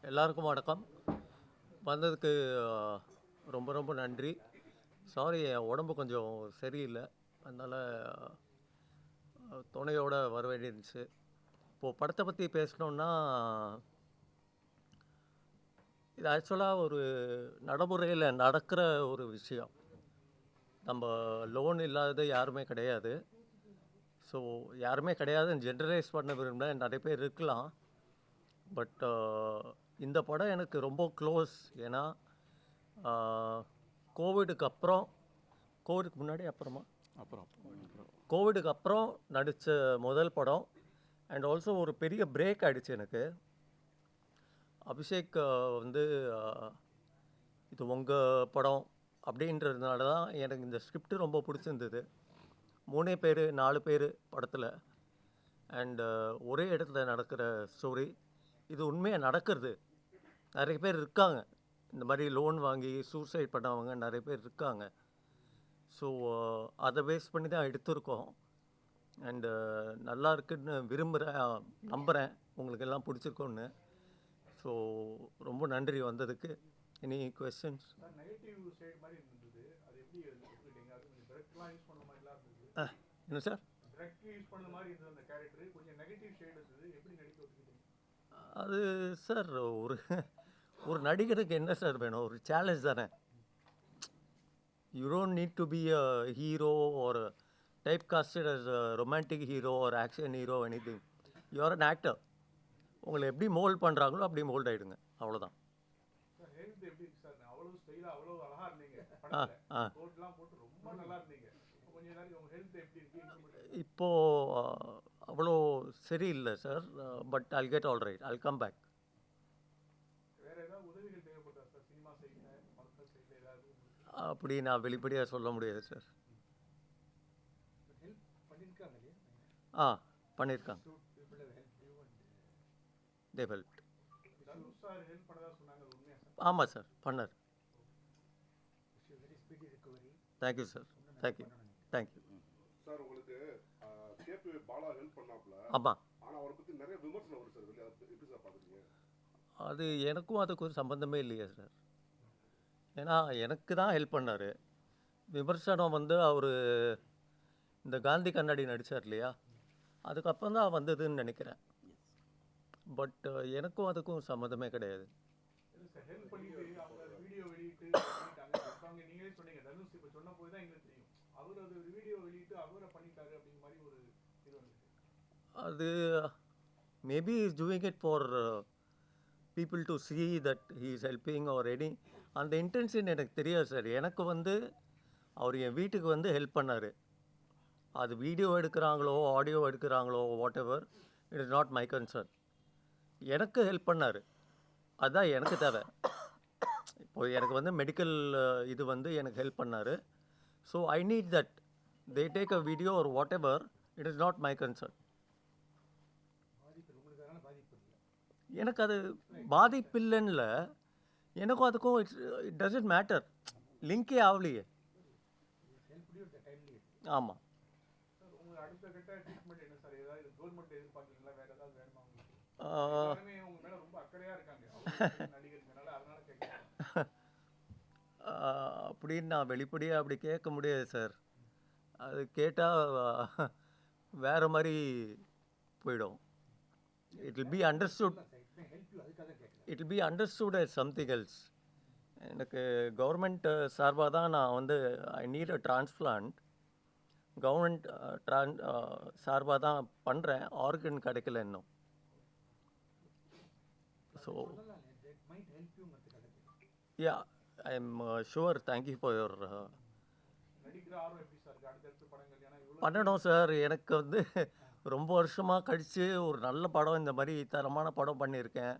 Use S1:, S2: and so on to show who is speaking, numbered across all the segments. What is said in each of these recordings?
S1: எல்லாருக்கும் வணக்கம். வந்ததுக்கு ரொம்ப ரொம்ப நன்றி. சாரி, என் உடம்பு கொஞ்சம் சரியில்லை, அதனால் துணையோட வர வேண்டியிருந்துச்சு. இப்போது படத்தை பற்றி பேசணுன்னா, இது ஆக்சுவலாக ஒரு நடைமுறையில் நடக்கிற ஒரு விஷயம். நம்ம லோன் இல்லாதது யாருமே கிடையாது. ஸோ யாருமே கிடையாதுன்னு ஜென்ரலைஸ் பண்ண விரும்பல, நிறைய பேர் இருக்கலாம். பட் இந்த படம் எனக்கு ரொம்ப க்ளோஸ். ஏன்னா கோவிடுக்கு அப்புறம், கோவிடுக்கு முன்னாடி அப்புறமா கோவிடுக்கு அப்புறம் நடித்த முதல் படம். அண்ட் ஆல்சோ ஒரு பெரிய பிரேக் ஆகிடுச்சு எனக்கு. அபிஷேக் வந்து இது உங்கள் படம் அப்படின்றதுனால தான் எனக்கு இந்த ஸ்கிரிப்ட் ரொம்ப பிடிச்சிருந்தது. 3 பேர் 4 பேர் படத்தில், அண்டு ஒரே இடத்துல நடக்கிற ஸ்டோரி. இது உண்மையாக நடக்கிறது. நிறைய பேர் இருக்காங்க, இந்த மாதிரி லோன் வாங்கி சூசைட் பண்ணவங்க நிறைய பேர் இருக்காங்க. ஸோ அதை பேஸ் பண்ணி தான் எடுத்திருக்கோம். அண்டு நல்லா இருக்குன்னு நம்புகிறேன் உங்களுக்கு எல்லாம் பிடிச்சிருக்கோன்னு. ஸோ ரொம்ப நன்றி வந்ததுக்கு. Any questions? என்ன சார்? அது சார், ஒரு நடிகருக்கு என்ன சார் வேணும்? ஒரு சேலஞ்ச் தானே. You don't need to be a hero or typecasted as a romantic hero or action hero or anything. You are an actor. உங்களை எப்படி மோல்ட் பண்ணுறாங்களோ அப்படி மோல்ட் ஆகிடுங்க, அவ்வளோதான். இப்போது அவ்வளோ சரியில்லை sir, but I'll get all right. I'll come back. அப்படி நான் வெளிப்படையாக சொல்ல முடியாது சார். பண்ணியிருக்காங்க. They've helped. ஆமாம் சார், பண்ணார். Thank you sir, thank you.
S2: சார் உங்களுக்கு கேபி பாலா ஹெல்ப் பண்ணாப்ல.
S1: ஆமாம்.
S2: ஆனால் அவரை பற்றி நிறைய விமர்சனம் வரும் சார், வெளியே எப்படி சார் பார்த்துருக்கீங்க?
S1: அது எனக்கும் அதுக்கு ஒரு சம்மந்தமே இல்லையா சார். ஏன்னா எனக்கு தான் ஹெல்ப் பண்ணார். விமர்சனம் வந்து அவர் இந்த காந்தி கண்ணாடி நடித்தார் இல்லையா, அதுக்கப்புறம் தான் வந்ததுன்னு நினைக்கிறேன். பட் எனக்கும் அதுக்கும் சம்மந்தமே கிடையாது. அது maybe is doing it for people to see that he is helping or any. அந்த இன்டென்ஷன் எனக்கு தெரியாது சார். எனக்கு வந்து அவர் என் வீட்டுக்கு வந்து ஹெல்ப் பண்ணார். அது வீடியோ எடுக்கிறாங்களோ ஆடியோ எடுக்கிறாங்களோ whatever, it is not my concern. எனக்கு ஹெல்ப் பண்ணார், அதுதான் எனக்கு தேவை. இப்போது எனக்கு வந்து மெடிக்கல் இது வந்து எனக்கு ஹெல்ப் பண்ணார். So I need that. They take a video R what ever, it is not my concern. எனக்கு அது பாதிப்பில்லைன்னுல, எனக்கும் அதுக்கும் இட் டசன்ட் மேட்டர். லிங்கே ஆகலையே. ஆமாம். அப்படின்னு நான் வெளிப்படையாக அப்படி கேட்க முடியாது சார். அது கேட்டால் வேறு மாதிரி போயிடும். It will be understood. It will be understood as something else. எனக்கு கவர்மெண்ட் சார்பாக தான் நான் வந்து I need a transplant. Government சார்பாக தான் பண்ணுறேன். ஆர்கன் கிடைக்கல இன்னும். So yeah, I am sure. Thank you for your. பண்ணணும் சார். எனக்கு வந்து ரொம்ப வருஷமாக கழித்து ஒரு நல்ல படம், இந்த மாதிரி தரமான படம் பண்ணியிருக்கேன்.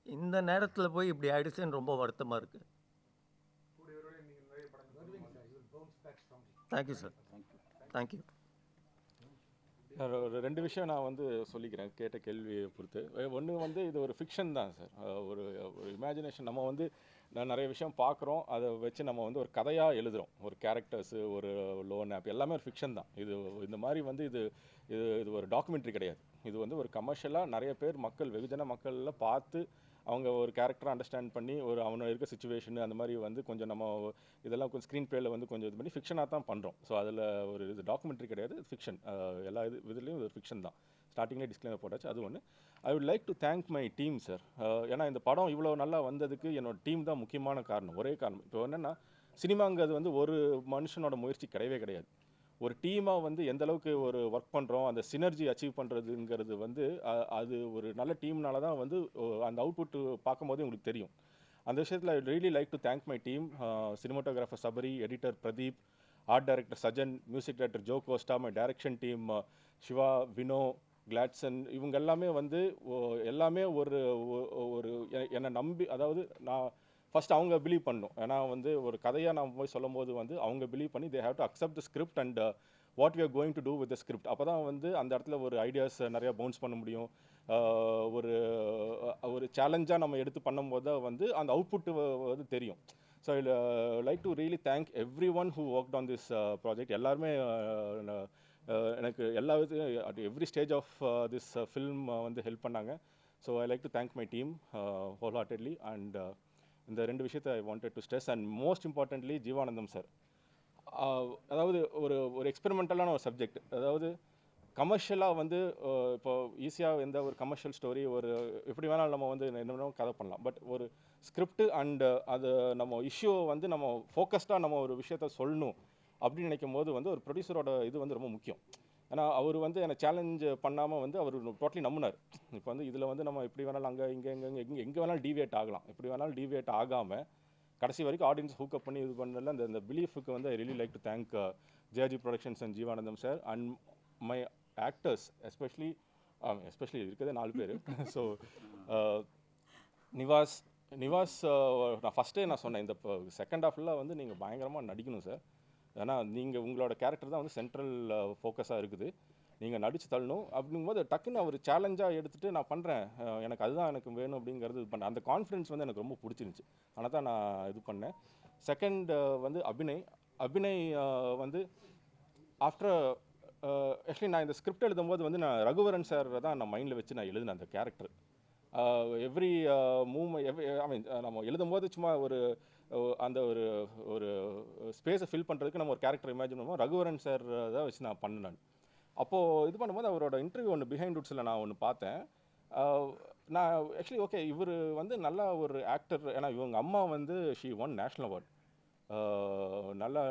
S1: இந்த நேரத்தில் போய் இப்படி ஆயிடுச்சுன்னு ரொம்ப வருத்தமாக இருக்குது. Thank you sir, thank you.
S3: ஒரு 2 விஷயம் நான் வந்து சொல்லிக்கிறேன் கேட்ட கேள்வியை பொறுத்து. ஒன்று வந்து இது ஒரு ஃபிக்ஷன் தான் சார். ஒரு இமேஜினேஷன். நம்ம வந்து நிறைய விஷயம் பார்க்குறோம், அதை வச்சு நம்ம வந்து ஒரு கதையாக எழுதுகிறோம். ஒரு கேரக்டர்ஸு, ஒரு லோன் ஆப் எல்லாமே ஒரு ஃபிக்ஷன் தான். இது இந்த மாதிரி வந்து இது இது இது ஒரு டாக்குமெண்ட்ரி கிடையாது. இது வந்து ஒரு கமர்ஷியலாக நிறைய பேர் மக்கள் வெகுஜன மக்களில் பார்த்து அவங்க ஒரு கேரக்டரை அண்டர்ஸ்டாண்ட் பண்ணி ஒரு அவனை இருக்க சுச்சுவேஷன் அந்த மாதிரி வந்து கொஞ்சம் நம்ம இதெல்லாம் கொஞ்சம் ஸ்க்ரீன் பிளேயில் வந்து கொஞ்சம் இது பண்ணி ஃபிக்ஷனாக தான் பண்ணுறோம். ஸோ அதில் ஒரு இது டாக்குமெண்ட்ரி கிடையாது, ஃபிக்ஷன். எல்லா இதுலேயும் ஒரு ஃபிக்ஷன் தான். ஸ்டார்டிங்லேயே டிஸ்க்ளைமர் போட்டாச்சு, அது ஒன்று. I would like to thank my team sir. ஏன்னா இந்த படம் இவ்வளோ நல்லா வந்ததுக்கு என்னோட டீம் தான் முக்கியமான காரணம். ஒரே காரணம். இப்போ என்னென்னா சினிமாங்கிறது வந்து ஒரு மனுஷனோட முயற்சி கிடையவே கிடையாது. ஒரு டீமாக வந்து எந்த அளவுக்கு ஒரு ஒர்க் பண்ணுறோம், அந்த சினர்ஜி அச்சீவ் பண்ணுறதுங்கிறது வந்து அது ஒரு நல்ல டீம்னால தான் வந்து அந்த அவுட்புட் பார்க்கும்போதே உங்களுக்கு தெரியும். அந்த விஷயத்தில் I really like to thank my team. Cinematographer Sabari, editor Pradeep, art director Sajan, music director Jo Costa, my direction team Siva, Vino, Gladson, இவங்க எல்லாமே வந்து எல்லாமே ஒரு ஒரு என்னை நம்பி, அதாவது நான் ஃபஸ்ட் அவங்க பிலீவ் பண்ணணும். ஏன்னா வந்து ஒரு கதையாக நான் போய் சொல்லும் போது வந்து அவங்க பிலீவ் பண்ணி they have to accept the script and what we are going to do with the script. அப்போ தான் வந்து அந்த இடத்துல ஒரு ஐடியாஸ் நிறையா பவுன்ஸ் பண்ண முடியும். ஒரு ஒரு சேலஞ்சாக நம்ம எடுத்து பண்ணும்போது தான் வந்து அந்த அவுட்புட்டு வந்து தெரியும். So I like to really thank everyone who worked on this project. எல்லாருமே எனக்கு எல்லா விதத்தையும் at every stage of this film வந்து ஹெல்ப் பண்ணாங்க. So I like to thank my team wholeheartedly. And இந்த ரெண்டு விஷயத்தை I wanted to stress. And most importantly Jeevanandham sir. அதாவது ஒரு ஒரு எக்ஸ்பெரிமெண்டலான ஒரு சப்ஜெக்ட். அதாவது கமர்ஷியலாக வந்து இப்போ ஈஸியாக எந்த ஒரு கமர்ஷியல் ஸ்டோரி ஒரு எப்படி வேணாலும் நம்ம வந்து என்ன வேணாலும் கதை பண்ணலாம். பட் ஒரு ஸ்கிரிப்ட் அண்டு அது நம்ம இஷ்யூவை வந்து நம்ம ஃபோக்கஸ்டாக நம்ம ஒரு விஷயத்த சொல்லணும் அப்படின்னு நினைக்கும் போது வந்து ஒரு ப்ரொடியூசரோட இது வந்து ரொம்ப முக்கியம். ஏன்னா அவர் வந்து என்னை சேலஞ்ச் பண்ணாமல் வந்து அவர் டோட்டலி நம்பினார். இப்போ வந்து இதில் வந்து நம்ம எப்படி வேணாலும் அங்கே எங்கே வேணாலும் டீவியேட் ஆகலாம். எப்படி வேணாலும் டீவியேட் ஆகாமல் கடைசி வரைக்கும் ஆடியன்ஸ் ஹூக்கப் பண்ணி இது பண்ணல. அந்த பிலீஃபுக்கு வந்து ஐ really like to thank JG productions and Jeevanandam sir and my actors especially இருக்கிறதே 4 பேர். ஸோ நிவாஸ் நான் ஃபஸ்ட்டே நான் சொன்னேன், இந்த செகண்ட் ஹாஃபில் வந்து நீங்கள் பயங்கரமாக நடிக்கணும் சார். ஏன்னா நீங்கள் உங்களோட கேரக்டர் தான் வந்து சென்ட்ரல் ஃபோக்கஸாக இருக்குது. நீங்கள் நடித்து தள்ளணும் அப்படிங்கும்போது டக்குன்னு அவர் சேலஞ்சாக எடுத்துகிட்டு நான் பண்ணுறேன், எனக்கு அதுதான் எனக்கு வேணும் அப்படிங்கிறது இது பண்ணேன். அந்த கான்ஃபிடென்ஸ் வந்து எனக்கு ரொம்ப பிடிச்சிருந்துச்சி. ஆனால் தான் நான் இது பண்ணேன். செகண்ட் வந்து அபிநய் வந்து ஆஃப்டர் ஆக்சுவலி நான் இந்த ஸ்கிரிப்ட் எழுதும்போது வந்து நான் ரகுவரன் சார் தான் நான் மைண்டில் வச்சு நான் எழுதினேன் அந்த கேரக்டர். எவ்ரி மூவ்மெண்ட் ஐ மீன் நம்ம எழுதும்போது சும்மா ஒரு அந்த ஒரு ஒரு ஸ்பேஸை ஃபில் பண்ணுறதுக்கு நம்ம ஒரு கேரக்டர் இமேஜின் பண்ணுவோம். ரகுவரன் சார் தான் வச்சு நான் பண்ணேன். அப்போது இது பண்ணும்போது அவரோட இன்டர்வியூ ஒன்று பிஹைண்ட் ரூட்ஸில் நான் ஒன்று பார்த்தேன். நான் ஆக்சுவலி ஓகே இவர் வந்து நல்ல ஒரு ஆக்டர். ஏன்னா இவங்க அம்மா வந்து ஷி ஒன் நேஷ்னல் அவார்ட். நல்லா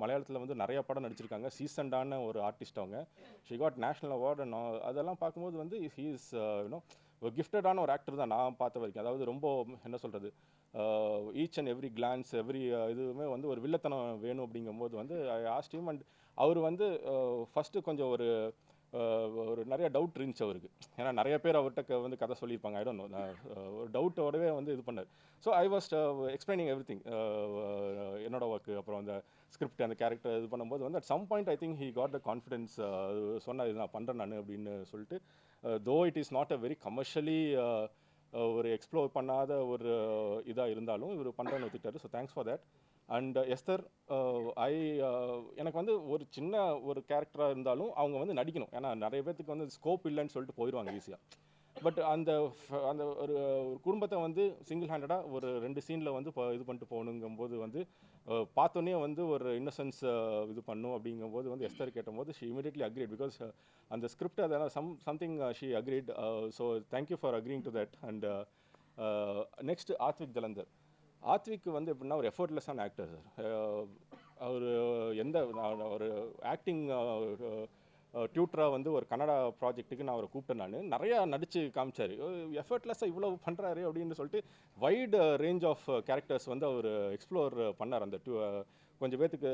S3: மலையாளத்தில் வந்து நிறையா படம் நடிச்சிருக்காங்க. சீசன்டான ஒரு ஆர்டிஸ்ட் அவங்க. She got national award and அதெல்லாம் பார்க்கும்போது வந்து ஹீ இஸ் யூனோ ஒரு கிஃப்டடான ஒரு ஆக்டர் தான் நான் பார்த்த வரைக்கும். அதாவது ரொம்ப என்ன சொல்கிறது, each and every glance every இதுவுமே வந்து ஒரு வில்லத்தனம் வேணும் அப்படிங்கும்போது வந்து ஐ ஆஸ்ட் ஹிம். அண்ட் அவர் வந்து ஃபஸ்ட்டு கொஞ்சம் ஒரு நிறைய டவுட் இருந்துச்சு அவருக்கு. ஏன்னா நிறைய பேர் அவர்கிட்ட வந்து கதை சொல்லியிருப்பாங்க. ஐ டோன்ட் நோ, ஒரு டவுட்டோடவே வந்து இது பண்ணார். So I was explaining everything, என்னோட ஒர்க்கு, அப்புறம் அந்த ஸ்கிரிப்ட், அந்த கேரக்டர் இது பண்ணும்போது வந்து at some point I think he got the confidence. சொன்னால் இது நான் பண்ணுறேன் நான் அப்படின்னு சொல்லிட்டு, though it is not a very commercially ஒரு எக்ஸ்ப்ளோர் பண்ணாத ஒரு இதாக இருந்தாலும் இவர் பண்ணுறேன்னு ஒத்துக்கிட்டாரு. So thanks for that. And Esther எனக்கு வந்து ஒரு சின்ன ஒரு கேரக்டராக இருந்தாலும் அவங்க வந்து நடிக்கணும். ஏன்னா நிறைய பேர்த்துக்கு வந்து ஸ்கோப் இல்லைன்னு சொல்லிட்டு போயிடுவாங்க ஈஸியாக. பட் அந்த அந்த ஒரு குடும்பத்தை வந்து சிங்கிள் ஹேண்டடாக ஒரு 2 சீனில் வந்து இது பண்ணிட்டு போகணுங்கும்போது வந்து பார்த்தோன்னே வந்து ஒரு இன்னசென்ஸ் இது பண்ணும் அப்படிங்கும்போது வந்து எஸ்தர் கேட்டபோது ஷி இமீடியட்லி அக்ரீட். பிகாஸ் அந்த ஸ்கிரிப்ட் அதெல்லாம் something she agreed. So thank you for agreeing to that. And next Aadvik Jalandhar. Aadvik வந்து எப்படின்னா ஒரு எஃபர்ட்லெஸ்ஸான ஆக்டர் சார். அவர் எந்த ஒரு ஆக்டிங் டியூட்டராக வந்து ஒரு கன்னடா ப்ராஜெக்ட்டுக்கு நான் அவரை கூப்பிட்டேன். நான் நிறையா நடித்து காமிச்சார். எஃபர்ட்லெஸ்ஸாக இவ்வளோ பண்ணுறாரு அப்படின்னு சொல்லிட்டு வைடு ரேஞ்ச் ஆஃப் கேரக்டர்ஸ் வந்து அவர் எக்ஸ்ப்ளோர் பண்ணார். அந்த கொஞ்சம் பேர்த்துக்கு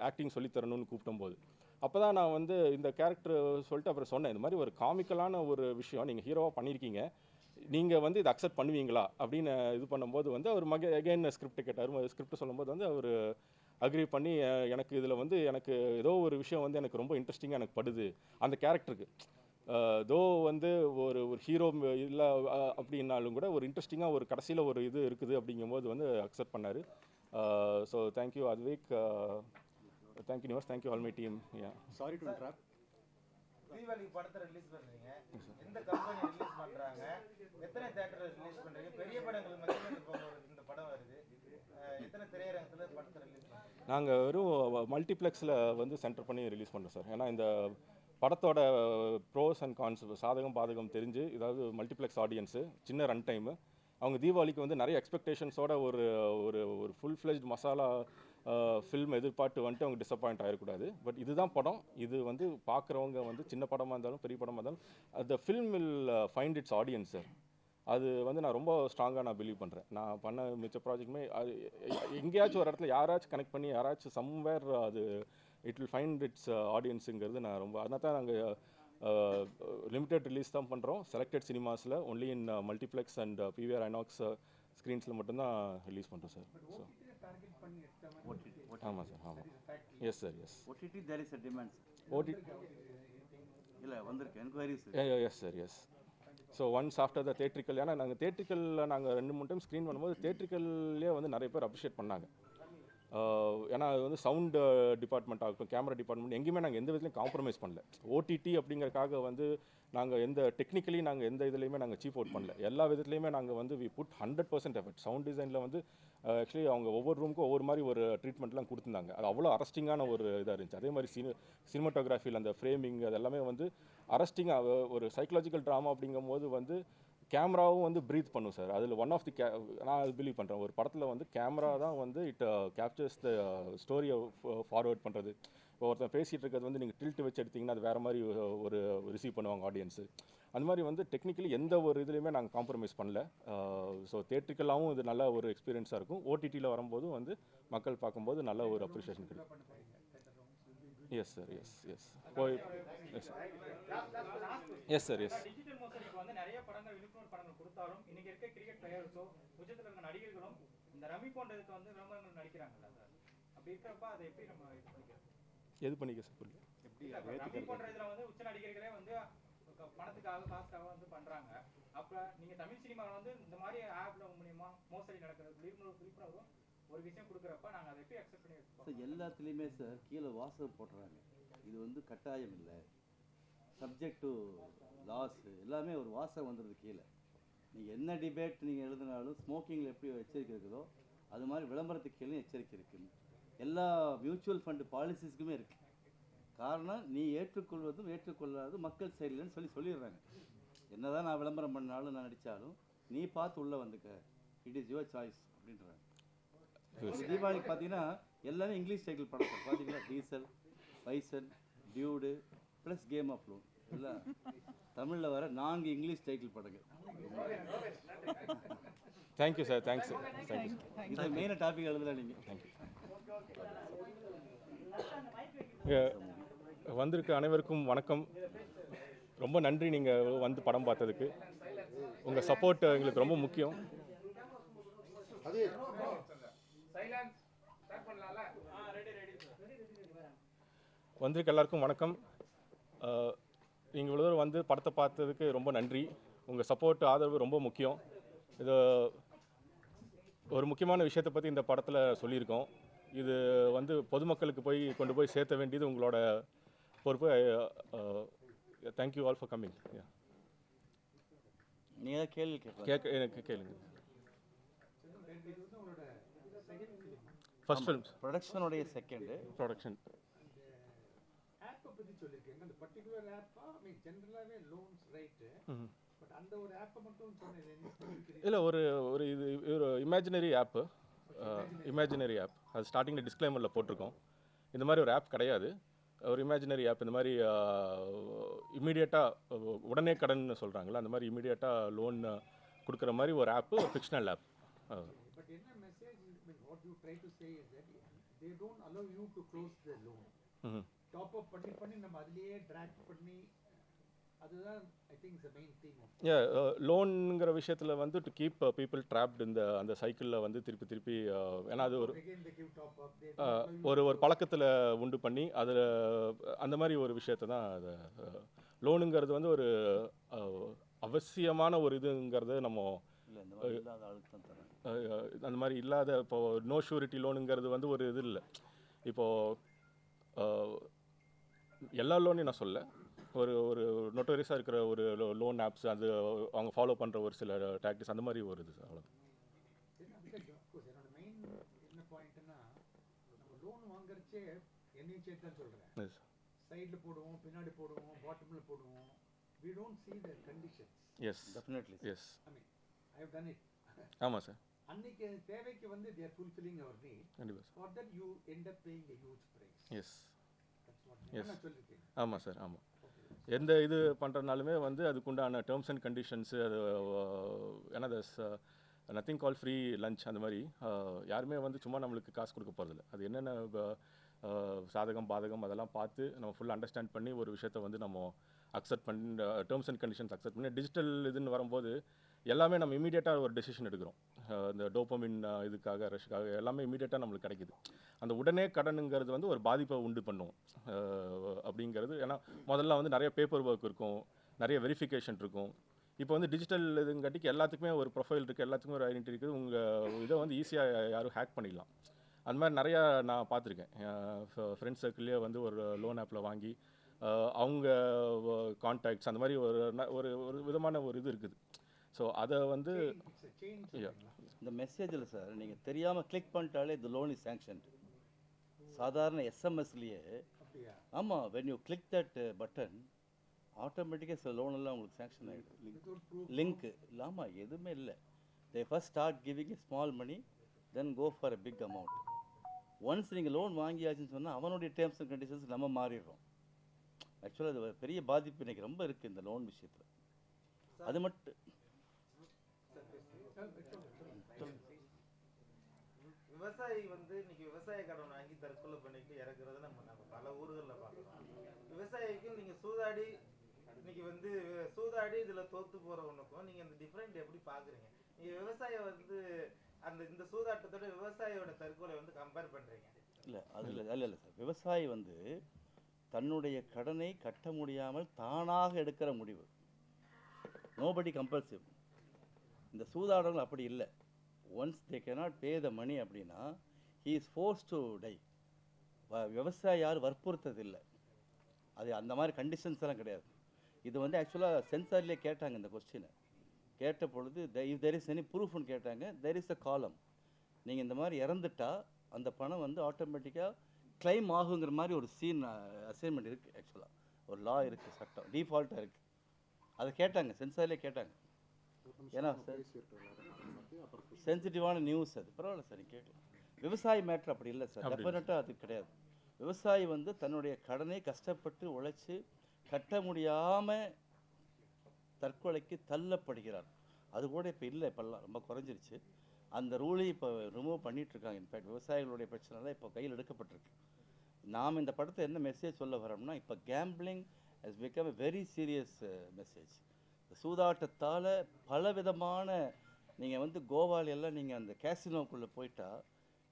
S3: ஆக்டிங் சொல்லித்தரணும்னு கூப்பிடும்போது அப்போ தான் நான் வந்து இந்த கேரக்டர் சொல்லிட்டு அப்புறம் சொன்னேன், இந்த மாதிரி ஒரு காமிக்கலான ஒரு விஷயம் நீங்கள் ஹீரோவாக பண்ணியிருக்கீங்க, நீங்கள் வந்து இதை அக்செப்ட் பண்ணுவீங்களா அப்படின்னு இது பண்ணும்போது வந்து அவர் அகைன் ஸ்கிரிப்ட் கேட்டார். ஸ்கிரிப்ட் சொல்லும்போது வந்து அவர் அக்ரி பண்ணி எனக்கு இதில் வந்து எனக்கு ஏதோ ஒரு விஷயம் வந்து எனக்கு ரொம்ப இன்ட்ரெஸ்டிங்காக எனக்கு படுது அந்த கேரக்டருக்கு. தோ வந்து ஒரு ஒரு ஹீரோ இல்லை அப்படின்னாலும் கூட ஒரு இன்ட்ரெஸ்டிங்காக ஒரு கடைசியில் ஒரு இது இருக்குது அப்படிங்கும்போது வந்து அக்செப்ட் பண்ணார். So thank you Advik, thank you Nivas, thank you all my team.
S4: Sorry to interrupt. தீபாவளிக்கு படத்தை ரிலீஸ் பண்றீங்க, எந்த கம்பெனி ரிலீஸ் பண்றாங்க, எத்தனை தியேட்டர்ல ரிலீஸ் பண்றீங்க? பெரிய படங்கள் மட்டுமே இப்போ இந்த படம் வருது, எத்தனை திரையரங்கத்துல படத்தை ரிலீஸ் பண்றீங்க?
S3: நாங்கள் வெறும் மல்டிப்ளெக்ஸில் வந்து சென்டர் பண்ணி ரிலீஸ் பண்ணுறோம் சார். ஏன்னா இந்த படத்தோட ப்ரோஸ் அண்ட் கான்ஸ் சாதகம் பாதகம் தெரிஞ்சு, இதாவது மல்டிப்ளெக்ஸ் ஆடியன்ஸு சின்ன ரன் டைமு அவங்க தீபாவளிக்கு வந்து நிறைய எக்ஸ்பெக்டேஷன்ஸோட ஒரு ஒரு ஒரு ஃபுல் ஃப்ளெஜ்ட் மசாலா ஃபில்ம் எதிர்பார்த்து வந்துட்டு அவங்க டிசப்பாயிண்ட் ஆகிடக்கூடாது. பட் இதுதான் படம். இது வந்து பார்க்குறவங்க வந்து சின்ன படமாக இருந்தாலும் பெரிய படமாக இருந்தாலும் அந்த film will find it's audience sir. அது வந்து நான் ரொம்ப ஸ்ட்ராங்காக நான் பிலீவ் பண்ணுறேன். நான் பண்ண மிச்ச ப்ராஜெக்ட்டுமே அது எங்கேயாச்சும் ஒரு இடத்துல யாராச்சும் கனெக்ட் பண்ணி யாராச்சும் சம்வேர் அது இட் வில் ஃபைண்ட் இட்ஸ் ஆடியன்ஸுங்கிறது நான் ரொம்ப அதனால தான் நாங்கள் லிமிடெட் ரிலீஸ் தான் பண்ணுறோம். செலக்டட் சினிமாஸில் only in multiplex and PVR INOX ஸ்க்ரீன்ஸில் மட்டும்தான் ரிலீஸ் பண்ணுறோம் சார். ஸோ ஆமாம் சார், ஆமாம். Yes sir, yes.
S5: OTT there is a demand.
S3: OTT
S5: இல்லை வந்திருக்கு enquiries.
S3: Yes sir, yes. So once after the theatrical, ஏன்னா நாங்கள் தேட்ரிக்கலில் நாங்கள் 2-3 டைம் ஸ்க்ரீன் பண்ணும்போது தேட்ரிக்கல்லே வந்து நிறைய பேர் அப்ரிஷியேட் பண்ணாங்க. ஏன்னா அது வந்து சவுண்டு டிபார்ட்மெண்ட் ஆகட்டும், கேமரா டிபார்ட்மெண்ட் எங்கேயுமே நாங்கள் எந்த விதத்துலையும் காம்ப்ரமைஸ் பண்ணல. ஓடிடி அப்படிங்கறக்காக வந்து நாங்கள் எந்த டெக்னிக்கலி நாங்கள் எந்த இதுலேயுமே நாங்கள் சீப் அவுட் பண்ணல. எல்லா விதத்துலையுமே நாங்கள் வந்து வி புட் 100% எஃபர்ட். சவுண்ட் டிசைனில் வந்து ஆக்சுவலி அவங்க ஒவ்வொரு ரூமுக்கும் ஒவ்வொரு மாதிரி ஒரு ட்ரீட்மெண்ட்லாம் கொடுத்துருந்தாங்க. அது அவ்வளோ அரஸ்டிங்கான ஒரு இதாக இருந்துச்சு. அதே மாதிரி சினிமாட்டோகிராஃபியில் அந்த ஃப்ரேமிங் அது எல்லாமே வந்து அரஸ்டிங்காக ஒரு சைக்கலாஜிக்கல் ட்ராமா அப்படிங்கும்போது வந்து கேமராவும் வந்து ப்ரீத் பண்ணும் சார். அதில் ஒன் ஆஃப் தி நான் அது பிலீவ் பண்ணுறேன். ஒரு படத்தில் வந்து கேமரா தான் வந்து இட் கேப்சர்ஸ் த ஸ்டோரியை ஃபார்வர்ட் பண்ணுறது. இப்போ ஒருத்தன் பேசிகிட்டு இருக்கிறது வந்து நீங்கள் டில்ட் வச்சு எடுத்திங்கன்னா அது வேறு மாதிரி ஒரு ரிசீவ் பண்ணுவாங்க ஆடியன்ஸு. அந்த மாதிரி வந்து டெக்னிக்கலி எந்த ஒரு இதுலேயுமே நாங்கள் காம்ப்ரமைஸ் பண்ணல. ஸோ தேட்ரிக்கலாகவும் இது நல்ல ஒரு எக்ஸ்பீரியன்ஸாக இருக்கும். ஓடிடியில் வரும்போதும் வந்து மக்கள் பார்க்கும்போது நல்ல ஒரு அப்ரிஷியேஷன் கிடைக்கும். எஸ் சார், எஸ் எஸ் போய் yes yes sir, yes.
S6: Digital மோசடிக்கு வந்து நிறைய படங்கள் விழிப்புணர்வு படங்கள் கொடுத்தாலும் இன்னைக்கு இருக்க கிரிக்கெட் பிளேயர்ஸோ உச்சத்தில் இருக்க நடிகர்களும் இந்த ரம்மி போன்றதுக்கு வந்து விளம்பரங்கள் நடிக்கிறாங்கல்ல சார். அப்படி இருக்கிறப்ப அதை எப்படி நம்ம இது பண்ணிக்கிறோம்?
S3: எது பண்ணிக்க சார் புரியல.
S6: ரம்மி போன்ற இதில் வந்து உச்ச நடிகர்களே வந்து பணத்துக்காக காசுக்காக வந்து பண்றாங்க. அப்ப நீங்க தமிழ் சினிமாவில் வந்து இந்த மாதிரி ஆப்ல மூலியமா மோசடி நடக்கிறது விழிப்புணர்வு ஒரு விஷயம் கொடுக்குறப்ப நாங்கள் அதை எப்படி அக்செப்ட் பண்ணி
S5: ஸோ
S6: வச்சுக்கோம்?
S5: எல்லாத்துலேயுமே சார் கீழே வாசகம் போடுறாங்க. இது வந்து கட்டாயம் இல்லை, சப்ஜெக்ட் டு லாஸ், எல்லாமே ஒரு வாசகம் வந்துடுது கீழே. நீங்கள் என்ன டிபேட் நீங்கள் எழுதினாலும் ஸ்மோக்கிங்கில் எப்படி எச்சரிக்கை இருக்குதோ அது மாதிரி விளம்பரத்துக்கு கீழே எச்சரிக்கை இருக்குது. எல்லா மியூச்சுவல் ஃபண்டு பாலிசிஸ்க்குமே இருக்குது. காரணம் நீ ஏற்றுக்கொள்வதும் ஏற்றுக்கொள்ளாததும் மக்கள் சைட்லன்னு சொல்லிடுறாங்க. என்ன தான் நான் விளம்பரம் பண்ணாலும் நான் நடித்தாலும் நீ பார்த்து உள்ளே வந்துக்க, இட் இஸ் யுவர் சாய்ஸ் அப்படின்றாங்க. தீபாவளிக்கு பார்த்தீங்கன்னா எல்லாமே இங்கிலீஷ் டைட்டில் படம் சார். பார்த்தீங்களா, Diesel, Bison, Dude plus Game of Loan எல்லாம் தமிழில் வர 4 இங்கிலீஷ் டைட்டில் படங்கள்.
S3: Thank you sir, thanks sir, thank you sir.
S5: இது மெயினாக டாபிக் எழுதலாம் நீங்கள்.
S3: தேங்க்யூ. வந்திருக்க அனைவருக்கும் வணக்கம். ரொம்ப நன்றி நீங்கள் வந்து படம் பார்த்ததுக்கு. உங்கள் சப்போர்ட் எங்களுக்கு ரொம்ப முக்கியம். வந்திருக்க எல்லாருக்கும் வணக்கம். நீங்கள் இவ்வளோ தூரம் வந்து படத்தை பார்த்ததுக்கு ரொம்ப நன்றி. உங்கள் சப்போர்ட் ஆதரவு ரொம்ப முக்கியம். இது ஒரு முக்கியமான விஷயத்தை பற்றி இந்த படத்தில் சொல்லியிருக்கோம். இது வந்து பொதுமக்களுக்கு கொண்டு போய் சேர்த்த வேண்டியது உங்களோட பொறுப்பு. Thank you all for coming.
S5: நீங்கள் கேள்வி
S3: எனக்கு கேளுங்க. ஃபர்ஸ்ட் ஃபிலிம்
S5: ப்ரொடக்ஷனுடைய செகண்டு
S3: ப்ரொடக்ஷன்.
S7: ஆப்பை பற்றி சொல்லியிருக்கேங்க. அந்த பர்டிகுலர் ஆப்பா மீன் ஜென்ரலாகவே லோன்ஸ் ரைட்டு, பட் அந்த ஒரு ஆப்பை மட்டும் சொன்னது
S3: இல்லை, ஒரு இது இமேஜினரி ஆப்பு. இமேஜினரி ஆப் அது ஸ்டார்டிங்கில் டிஸ்க்ளைமரில் போட்டிருக்கோம். இந்த மாதிரி ஒரு ஆப் கிடையாது, ஒரு இமேஜினரி ஆப். இந்த மாதிரி இமீடியட்டாக உடனே கடன் சொல்கிறாங்களா, அந்த மாதிரி இமீடியட்டாக லோன் கொடுக்குற மாதிரி ஒரு ஆப்பு, ஒரு ஃபிக்ஷனல் ஆப்.
S7: பட் என்ன message what you try to say is that they don't allow you to close the loan. Top up பண்ணி நம்ம அதிலேயே ட்ராக் பண்ணி, அதுதான் I think the main thing.
S3: லோனுங்கிற விஷயத்தில் வந்து டு கீப் பீப்புள் ட்ராப்ட் அந்த சைக்கிளில் வந்து திருப்பி ஏன்னா அது ஒரு பழக்கத்தில் உண்டு பண்ணி அதில் அந்த மாதிரி ஒரு விஷயத்தை தான் அது லோனுங்கிறது வந்து ஒரு அவசியமான ஒரு இதுங்கிறது நம்ம அந்த மாதிரி இல்லாத. இப்போது நோ ஷூரிட்டி லோனுங்கிறது வந்து ஒரு இது இல்லை. இப்போது எல்லா லோனையும் நான் சொல்ல, ஒரு ஒரு நொட்டோரியஸாக இருக்கிற ஒரு லோன் ஆப்ஸ் அது அவங்க ஃபாலோ பண்ணுற ஒரு சில டாக்டிக்ஸ் அந்த மாதிரி வருது சார். அவ்வளோ
S7: அஃப்கோர்ஸ் என்னோட மெயின் என்ன பாயிண்ட்னா நம்ம லோன் வாங்குறச்சே என்னையும் சேர்த்து தான் சொல்கிறேன்.
S3: எஸ்
S7: சைடில் போடுவோம், பின்னாடி போடுவோம், பாட்டமில் போடுவோம். We don't see the conditions.
S3: Yes
S5: definitely
S3: yes
S7: I mean, I have done it.
S3: ஆமாம் சார்,
S7: அன்னைக்கு தேவைக்கு வந்து they are fulfilling our need.
S3: கண்டிப்பாக சார்.
S7: For that you end up paying a huge price.
S3: Yes
S7: That's what
S3: Yes.
S7: நான் சொல்லியிருக்கேன்.
S3: ஆமாம் sir, ஆமாம். எந்த இது பண்ணுறதுனாலுமே வந்து அதுக்குண்டான டேர்ம்ஸ் அண்ட் கண்டிஷன்ஸு அது ஏன்னா நத்திங் கால் ஃப்ரீ லஞ்ச் அந்த மாதிரி யாருமே வந்து சும்மா நம்மளுக்கு காசு கொடுக்க போகிறதில்ல. அது என்னென்ன சாதகம் பாதகம் அதெல்லாம் பார்த்து நம்ம ஃபுல் அண்டர்ஸ்டாண்ட் பண்ணி ஒரு விஷயத்தை வந்து நம்ம அக்செப்ட் பண்ணி டேர்ம்ஸ் அண்ட் கண்டிஷன்ஸ் அக்செப்ட் பண்ணி டிஜிட்டல் இதுன்னு வரும்போது எல்லாமே நம்ம இமீடியட்டாக ஒரு டெசிஷன் எடுக்கிறோம். இந்த டோப்பமின் இதுக்காக ரஷ்க்காக எல்லாமே இமீடியட்டாக நம்மளுக்கு கிடைக்குது. அந்த உடனே கடனுங்கிறது வந்து ஒரு பாதிப்பை உண்டு பண்ணும் அப்படிங்கிறது. ஏன்னா முதல்ல வந்து நிறைய பேப்பர் ஒர்க் இருக்கும், நிறைய வெரிஃபிகேஷன் இருக்கும். இப்போ வந்து டிஜிட்டல் இதுங்காட்டிக்கு எல்லாத்துக்குமே ஒரு ப்ரொஃபைல் இருக்குது, எல்லாத்துக்குமே ஒரு ஐடென்டிட்டி இருக்குது. உங்கள் இதை வந்து ஈஸியாக யாரும் ஹேக் பண்ணிடலாம். அந்த மாதிரி நிறையா நான் பார்த்துருக்கேன். ஃப்ரெண்ட்ஸ் சர்க்கிள்லேயே வந்து ஒரு லோன் ஆப்பில் வாங்கி அவங்க கான்டாக்ட்ஸ் அந்த மாதிரி ஒரு ஒரு விதமான ஒரு இது இருக்குது. ஸோ அதை வந்து
S7: It's a chain
S3: Yeah.
S7: சொல்றீங்களா?
S5: இந்த மெசேஜில் சார் நீங்கள் தெரியாமல் கிளிக் பண்ணிட்டாலே இந்த லோன் இஸ் சேங்ஷன். சாதாரண எஸ்எம்எஸ்லேயே
S7: அப்படியா?
S5: ஆமாம், when you click that button ஆட்டோமேட்டிக்காக சில லோனெல்லாம் உங்களுக்கு சேங்ஷன் ஆகிடும்.
S7: Without proof.
S5: லிங்க்கு இல்லாமல் எதுவுமே இல்லை. They first start giving a small money then go for a big amount. Once நீங்கள் லோன் வாங்கியாச்சுன்னு சொன்னால் அவனுடைய டேர்ம்ஸ் அண்ட் கண்டிஷன்ஸ் நம்ம மாறிடுறோம். ஆக்சுவலாக அது ஒரு பெரிய பாதிப்பு இன்றைக்கி ரொம்ப இருக்குது இந்த லோன் விஷயத்தில். அது மட்டும்
S4: விவசாயி வந்து இன்னைக்கு விவசாய கடன் வாங்கி தற்கொலை பண்ணிட்டு இறக்குறத நம்ம பல ஊர்களில் பார்க்குறோம். விவசாயிக்கும் நீங்க சூதாடி இன்னைக்கு வந்து சூதாடி இதுல தோத்து போறவனுக்கும் நீங்க இந்த டிஃபரெண்ட் எப்படி பாக்குறீங்க? நீங்க விவசாய வந்து அந்த இந்த சூதாட்டத்தோட விவசாயியோட தற்கொலை வந்து கம்பேர் பண்றீங்க.
S5: இல்லை அது இல்லை சார். விவசாயி வந்து தன்னுடைய கடனை கட்ட முடியாமல் தானாக எடுக்கிற முடிவு. Nobody compulsive. இந்த சூதாடங்கள் அப்படி இல்லை. ஒன்ஸ் தே cannot பே த மணி அப்படின்னா he is forced to die. விவசாயி யாரும் வற்புறுத்ததில்லை. அது அந்த மாதிரி கண்டிஷன்ஸ் எல்லாம் கிடையாது. இது வந்து ஆக்சுவலாக சென்சார்லேயே கேட்டாங்க இந்த கொஸ்டினை. கேட்ட பொழுது இஃப் தெர் இஸ் எனி ப்ரூஃப்னு கேட்டாங்க. தெர் இஸ் அ காலம். நீங்கள் இந்த மாதிரி இறந்துட்டா அந்த பணம் வந்து ஆட்டோமேட்டிக்காக கிளைம் ஆகுங்கிற மாதிரி ஒரு அசைன்மெண்ட் இருக்குது. ஆக்சுவலாக ஒரு லா இருக்குது, சட்டம் டிஃபால்ட்டாக இருக்குது. அதை கேட்டாங்க, சென்சார்லேயே கேட்டாங்க. ஏன்னா சென்சிட்டிவான நியூஸ் அது. பரவாயில்ல சார், நீங்கள் கேட்கலாம். விவசாயி மேட்ரு அப்படி இல்லை சார், டெஃபினட்டாக அது கிடையாது. விவசாயி வந்து தன்னுடைய கடனை கஷ்டப்பட்டு உழைச்சி கட்ட முடியாமல் தற்கொலைக்கு தள்ளப்படுகிறார். அது கூட இப்போ இல்லை, இப்போல்லாம் ரொம்ப குறைஞ்சிருச்சு. அந்த ரூலையும் இப்போ ரிமூவ் பண்ணிகிட்ருக்காங்க. இன்ஃபேக்ட் விவசாயிகளுடைய பிரச்சனைலாம் இப்போ கையில் எடுக்கப்பட்டிருக்கு. நாம் இந்த படத்தை என்ன மெசேஜ் சொல்ல வரோம்னா, இப்போ gambling has become a very serious message. சூதாட்டத்தால் பலவிதமான நீங்கள் வந்து கோவாலெல்லாம் நீங்கள் அந்த கேசினோக்குள்ளே போயிட்டா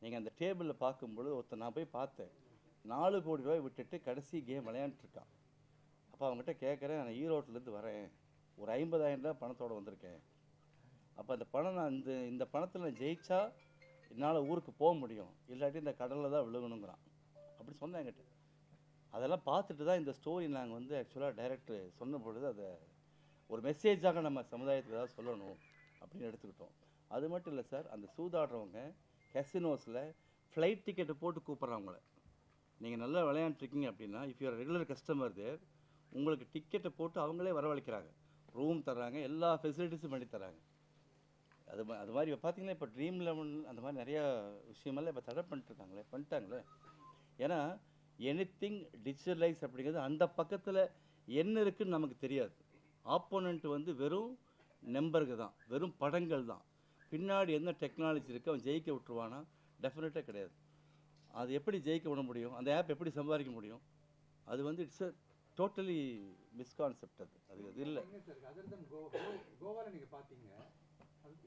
S5: நீங்கள் அந்த டேபிளில் பார்க்கும்பொழுது ஒருத்தர் நான் போய் பார்த்தேன், 4 கோடி ரூபாய் விட்டுட்டு கடைசி கேம் விளையாண்டுருக்கான். அப்போ அவங்ககிட்ட கேட்குறேன், நான் ஈரோட்டிலேருந்து வரேன், ஒரு 50,000 ரூபா பணத்தோடு வந்திருக்கேன். அப்போ அந்த பணம் நான் இந்த பணத்தில் நான் ஜெயிச்சா என்னால் ஊருக்கு போக முடியும், இல்லாட்டி இந்த கடலில் தான் விழுகணுங்கிறான். அப்படி சொன்னேன் என்கிட்ட. அதெல்லாம் பார்த்துட்டு தான் இந்த ஸ்டோரி நாங்கள் வந்து ஆக்சுவலாக டைரக்டர் சொன்ன பொழுது அதை ஒரு மெசேஜாக நம்ம சமுதாயத்துக்கு ஏதாவது சொல்லணும் அப்படின்னு எடுத்துக்கிட்டோம். அது மட்டும் இல்லை சார், அந்த சூதாடுறவங்க கெசினோஸில் ஃப்ளைட் டிக்கெட்டை போட்டு கூப்பிட்றவங்கள, நீங்கள் நல்லா விளையாண்டுருக்கீங்க அப்படின்னா இஃப் யூஆர் ரெகுலர் கஸ்டமர் தேர், உங்களுக்கு டிக்கெட்டை போட்டு அவங்களே வரவழைக்கிறாங்க, ரூம் தர்றாங்க, எல்லா ஃபெசிலிட்டிஸும் பண்ணி தராங்க. அது மாதிரி இப்போ பார்த்தீங்கன்னா இப்போ ட்ரீம் லெவன் அந்த மாதிரி நிறையா விஷயமெல்லாம் இப்போ தடை பண்ணிட்டாங்களே. ஏன்னா எனிதிங் டிஜிட்டலைஸ் அப்படிங்கிறது அந்த பக்கத்தில் என்ன இருக்குதுன்னு நமக்கு தெரியாது. ஆப்போனண்ட் வந்து வெறும் நம்பருக்கு தான், வெறும் படங்கள் தான். பின்னாடி என்ன டெக்னாலஜி இருக்குது அவன் ஜெயிக்க விட்டுருவானா? டெஃபினட்டாக கிடையாது. அது எப்படி ஜெயிக்க விட முடியும்? அந்த ஆப் எப்படி சம்பாதிக்க முடியும்? அது வந்து இட்ஸ் அ டோட்டலி மிஸ்கான்செப்ட். அது இல்லை.
S7: அதர் தன் கோவாவில் நீங்கள் பார்த்தீங்க,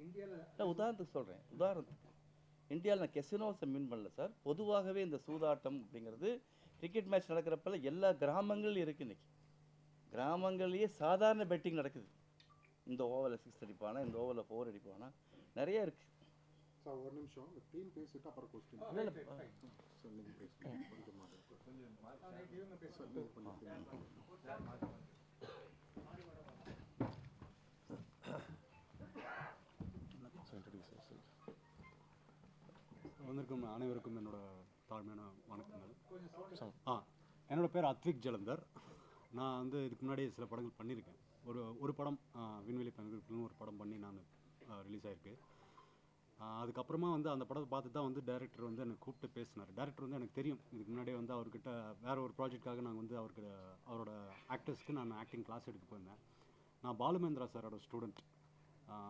S7: இந்தியாவில்
S5: உதாரணத்துக்கு சொல்கிறேன். இந்தியாவில் நான் கெசினோஸை மீன் பண்ணல சார். பொதுவாகவே இந்த சூதாட்டம் அப்படிங்கிறது கிரிக்கெட் மேட்ச் நடக்கிறப்பல எல்லா கிராமங்கள்லையும் இருக்குது. இன்றைக்கி கிராமங்கள்லேயே சாதாரண பெட்டிங் நடக்குது. இந்த ஓவரில் 6 அடிப்பானா, இந்த ஓவரில் 4 அடிப்பானா, நிறைய இருக்குது.
S2: சார் ஒரு நிமிஷம் இந்த டீம் பேசிட்டு அப்புறம் question
S7: Oh, right, right, fine.
S2: Sir நீங்கள் பேசுங்க கொஞ்சம்
S7: Right, இவங்க பேசுங்க.
S2: சார் பண்ணிக்கலாம்
S8: வந்திருக்கும் அனைவருக்கும் என்னோட தாழ்மையான வணக்கங்கள்.
S7: கொஞ்சம்
S8: என்னோட பேர் அத்விக் ஜலந்தர். நான் வந்து இதுக்கு முன்னாடி சில படங்கள் பண்ணியிருக்கேன். ஒரு படம் விண்வெளி பயணிகளுக்குன்னு ஒரு படம் பண்ணி நான் ரிலீஸ் ஆகிருக்கு. அதுக்கப்புறமா வந்து அந்த படத்தை பார்த்து தான் வந்து டைரக்டர் வந்து எனக்கு கூப்பிட்டு பேசினார். டைரக்டர் வந்து எனக்கு தெரியும், இதுக்கு முன்னாடியே வந்து அவர்கிட்ட வேறு ஒரு ப்ராஜெக்டாக நாங்கள் வந்து அவரோட ஆக்டர்ஸ்க்கு நான் ஆக்டிங் கிளாஸ் எடுக்க போயிருந்தேன். நான் பாலுமேந்திரா சாரோட ஸ்டூடெண்ட்,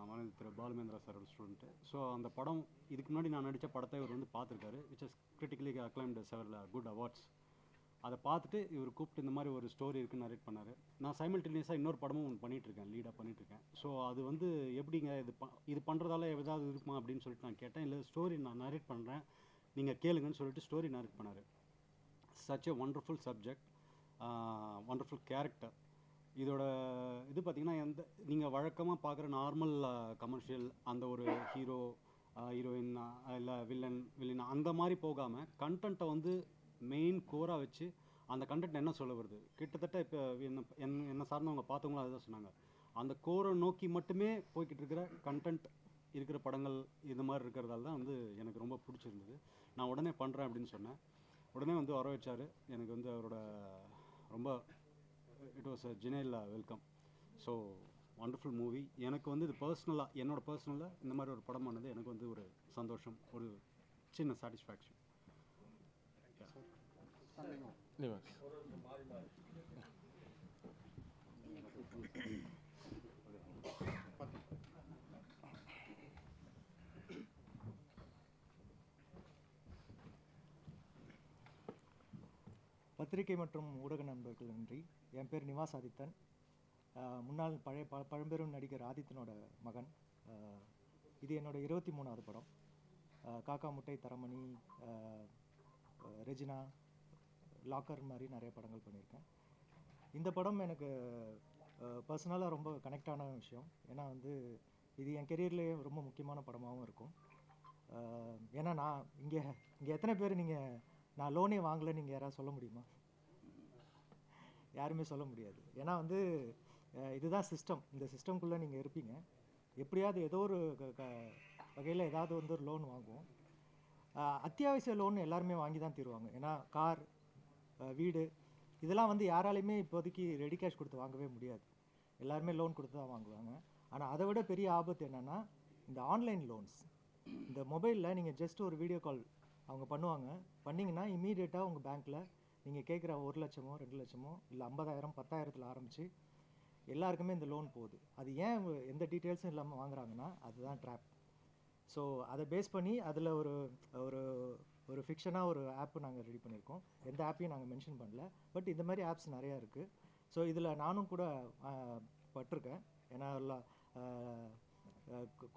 S8: மனைவி திரு பாலுமேந்திரா சாரோட ஸ்டூடெண்ட்டு. ஸோ அந்த படம் இதுக்கு முன்னாடி நான் நடித்த படத்தை இவர் வந்து பார்த்துருக்காரு, which is critically acclaimed several good awards. அதை பார்த்துட்டு இவர் கூப்பிட்டு இந்த மாதிரி ஒரு ஸ்டோரி இருக்குன்னு நரேட் பண்ணார். நான் சைமல்டேனியஸாக இன்னொரு படமும் ஒன்று பண்ணிகிட்ருக்கேன், லீடாக பண்ணிகிட்ருக்கேன். ஸோ அது வந்து எப்படிங்க இது பண்ணுறதால ஏதாவது இருக்குமா அப்படின்னு சொல்லிட்டு நான் கேட்டேன். இல்லை, ஸ்டோரி நான் நரேட் பண்ணுறேன், நீங்கள் கேளுங்கன்னு சொல்லிட்டு ஸ்டோரி நரேட் பண்ணார். Such a wonderful subject, wonderful character. இதோட இது பார்த்திங்கன்னா நீங்கள் வழக்கமாக பார்க்குற நார்மல் கமர்ஷியல் அந்த ஒரு ஹீரோ ஹீரோயின் இல்லை வில்லன் அந்த மாதிரி போகாமல் கண்டென்ட்டை வந்து மெயின் கோராக வச்சு அந்த கண்டென்ட் என்ன சொல்ல வருது, கிட்டத்தட்ட இப்போ என்ன சார்ந்தவங்க பார்த்தவங்களும் அதுதான் சொன்னாங்க. அந்த கோரை நோக்கி மட்டுமே போய்கிட்டு இருக்கிற கண்டென்ட் இருக்கிற படங்கள் இது மாதிரி இருக்கிறதால தான் வந்து எனக்கு ரொம்ப பிடிச்சிருந்தது. நான் உடனே பண்ணுறேன் அப்படின்னு சொன்னேன். உடனே வந்து வர வச்சார். எனக்கு வந்து அவரோட ரொம்ப it was a genial welcome. So wonderful movie. எனக்கு வந்து இது பர்சனலாக இந்த மாதிரி ஒரு படம் பண்ணது எனக்கு வந்து ஒரு சந்தோஷம், ஒரு சின்ன சாட்டிஸ்ஃபேக்ஷன்.
S9: பத்திரிகை மற்றும் ஊடக நண்பர்கள் நன்றி. என் பேர் நிவாஸ் ஆதித்தன். முன்னாள் பழம்பெரும் நடிகர் ஆதித்தனோட மகன். இது என்னோட 23வது படம். காக்கா முட்டை, தரமணி, ரெஜினா, லாக்கர் மாதிரி நிறைய படங்கள் பண்ணியிருக்கேன். இந்த படம் எனக்கு பர்சனலாக ரொம்ப கனெக்டான விஷயம். ஏன்னா வந்து இது என் கெரியர்லேயே ரொம்ப முக்கியமான படமாகவும் இருக்கும். ஏன்னா நான் இங்கே எத்தனை பேர் நான் லோனே வாங்கலை நீங்கள் யாராவது சொல்ல முடியுமா? யாருமே சொல்ல முடியாது. ஏன்னா வந்து இதுதான் சிஸ்டம். இந்த சிஸ்டம்குள்ளே நீங்கள் இருப்பீங்க. எப்படியாவது ஏதோ ஒரு வகையில் ஏதாவது வந்து ஒரு லோன் வாங்குவோம். அத்தியாவசிய லோன் எல்லாருமே வாங்கி தான் தருவாங்க. ஏன்னா கார், வீடு இதெல்லாம் வந்து யாராலையுமே இப்போதைக்கு ரெடி கேஷ் கொடுத்து வாங்கவே முடியாது. எல்லாருமே லோன் கொடுத்து தான் வாங்குவாங்க. ஆனால் அதை விட பெரிய ஆபத்து என்னென்னா இந்த ஆன்லைன் லோன்ஸ். இந்த மொபைலில் நீங்கள் ஜஸ்ட் ஒரு வீடியோ கால் அவங்க பண்ணுவாங்க. பண்ணிங்கன்னா இம்மீடியட்டாக உங்கள் பேங்க்கில் நீங்கள் கேட்குற 1 லட்சமோ 2 லட்சமோ இல்லை 50,000 10,000 ஆரம்பித்து எல்லாருக்குமே இந்த லோன் போகுது. அது ஏன் எந்த டீட்டெயில்ஸும் இல்லாமல் வாங்குறாங்கன்னா அதுதான் ட்ராப். ஸோ அதை பேஸ் பண்ணி அதில் ஒரு ஒரு ஒரு ஃபிக்ஷனாக ஒரு ஆப்பு நாங்கள் ரெடி பண்ணியிருக்கோம். எந்த ஆப்பையும் நாங்கள் மென்ஷன் பண்ணல. பட் இந்த மாதிரி ஆப்ஸ் நிறையா இருக்குது. ஸோ இதில் நானும் கூட பட்டிருக்கேன். ஏன்னா